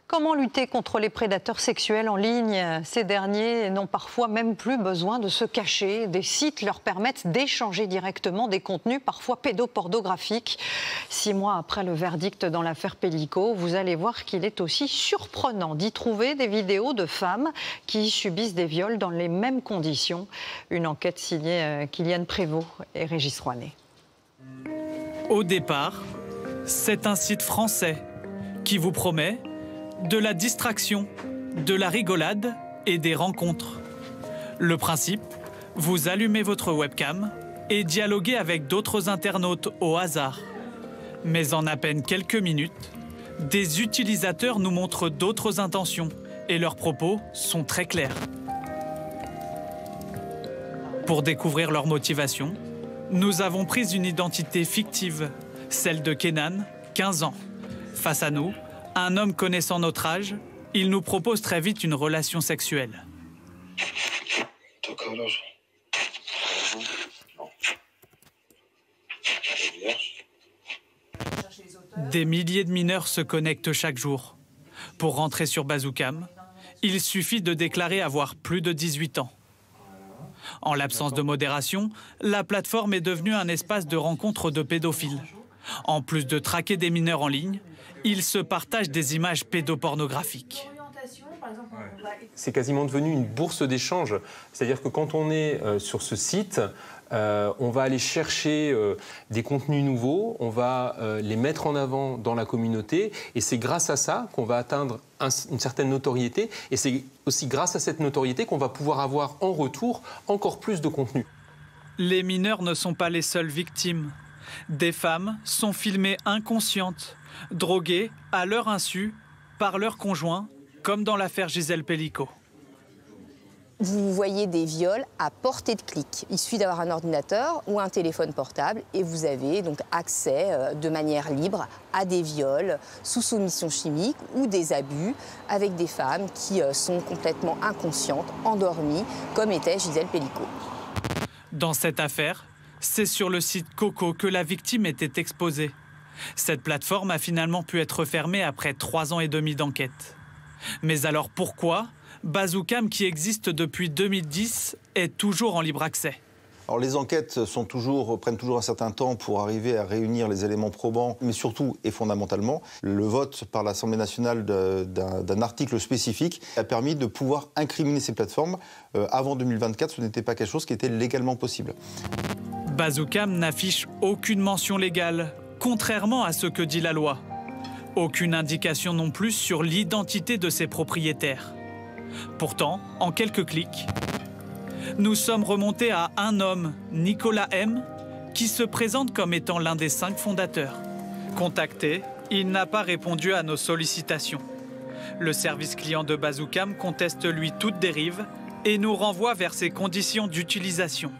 Comment lutter contre les prédateurs sexuels en ligne? Ces derniers n'ont parfois même plus besoin de se cacher. Des sites leur permettent d'échanger directement des contenus parfois pédopornographiques. 6 mois après le verdict dans l'affaire Pellico, vous allez voir qu'il est aussi surprenant d'y trouver des vidéos de femmes qui subissent des viols dans les mêmes conditions. Une enquête signée Kylian Prévost et Régis Rouanet. Au départ, c'est un site français qui vous promet de la distraction, de la rigolade et des rencontres. Le principe, vous allumez votre webcam et dialoguez avec d'autres internautes au hasard. Mais en à peine quelques minutes, des utilisateurs nous montrent d'autres intentions et leurs propos sont très clairs. Pour découvrir leur motivation, nous avons pris une identité fictive, celle de Kenan, 15 ans. Face à nous, un homme connaissant notre âge, il nous propose très vite une relation sexuelle. Des milliers de mineurs se connectent chaque jour. Pour rentrer sur Bazoocam, il suffit de déclarer avoir plus de 18 ans. En l'absence de modération, la plateforme est devenue un espace de rencontre de pédophiles. En plus de traquer des mineurs en ligne, ils se partagent des images pédopornographiques. C'est quasiment devenu une bourse d'échange. C'est-à-dire que quand on est sur ce site, on va aller chercher des contenus nouveaux, on va les mettre en avant dans la communauté et c'est grâce à ça qu'on va atteindre une certaine notoriété et c'est aussi grâce à cette notoriété qu'on va pouvoir avoir en retour encore plus de contenu. Les mineurs ne sont pas les seules victimes. Des femmes sont filmées inconscientes, droguées à leur insu par leur conjoint, comme dans l'affaire Gisèle Pellico. Vous voyez des viols à portée de clic. Il suffit d'avoir un ordinateur ou un téléphone portable et vous avez donc accès de manière libre à des viols sous soumission chimique ou des abus avec des femmes qui sont complètement inconscientes, endormies, comme était Gisèle Pellico. Dans cette affaire, c'est sur le site Coco que la victime était exposée. Cette plateforme a finalement pu être fermée après 3 ans et demi d'enquête. Mais alors pourquoi Bazoocam, qui existe depuis 2010, est toujours en libre accès? Alors les enquêtes prennent toujours un certain temps pour arriver à réunir les éléments probants, mais surtout et fondamentalement, le vote par l'Assemblée nationale d'un article spécifique a permis de pouvoir incriminer ces plateformes. Avant 2024, ce n'était pas quelque chose qui était légalement possible. Bazoocam n'affiche aucune mention légale, contrairement à ce que dit la loi. Aucune indication non plus sur l'identité de ses propriétaires. Pourtant, en quelques clics, nous sommes remontés à un homme, Nicolas M, qui se présente comme étant l'un des 5 fondateurs. Contacté, il n'a pas répondu à nos sollicitations. Le service client de Bazoocam conteste lui toute dérive et nous renvoie vers ses conditions d'utilisation.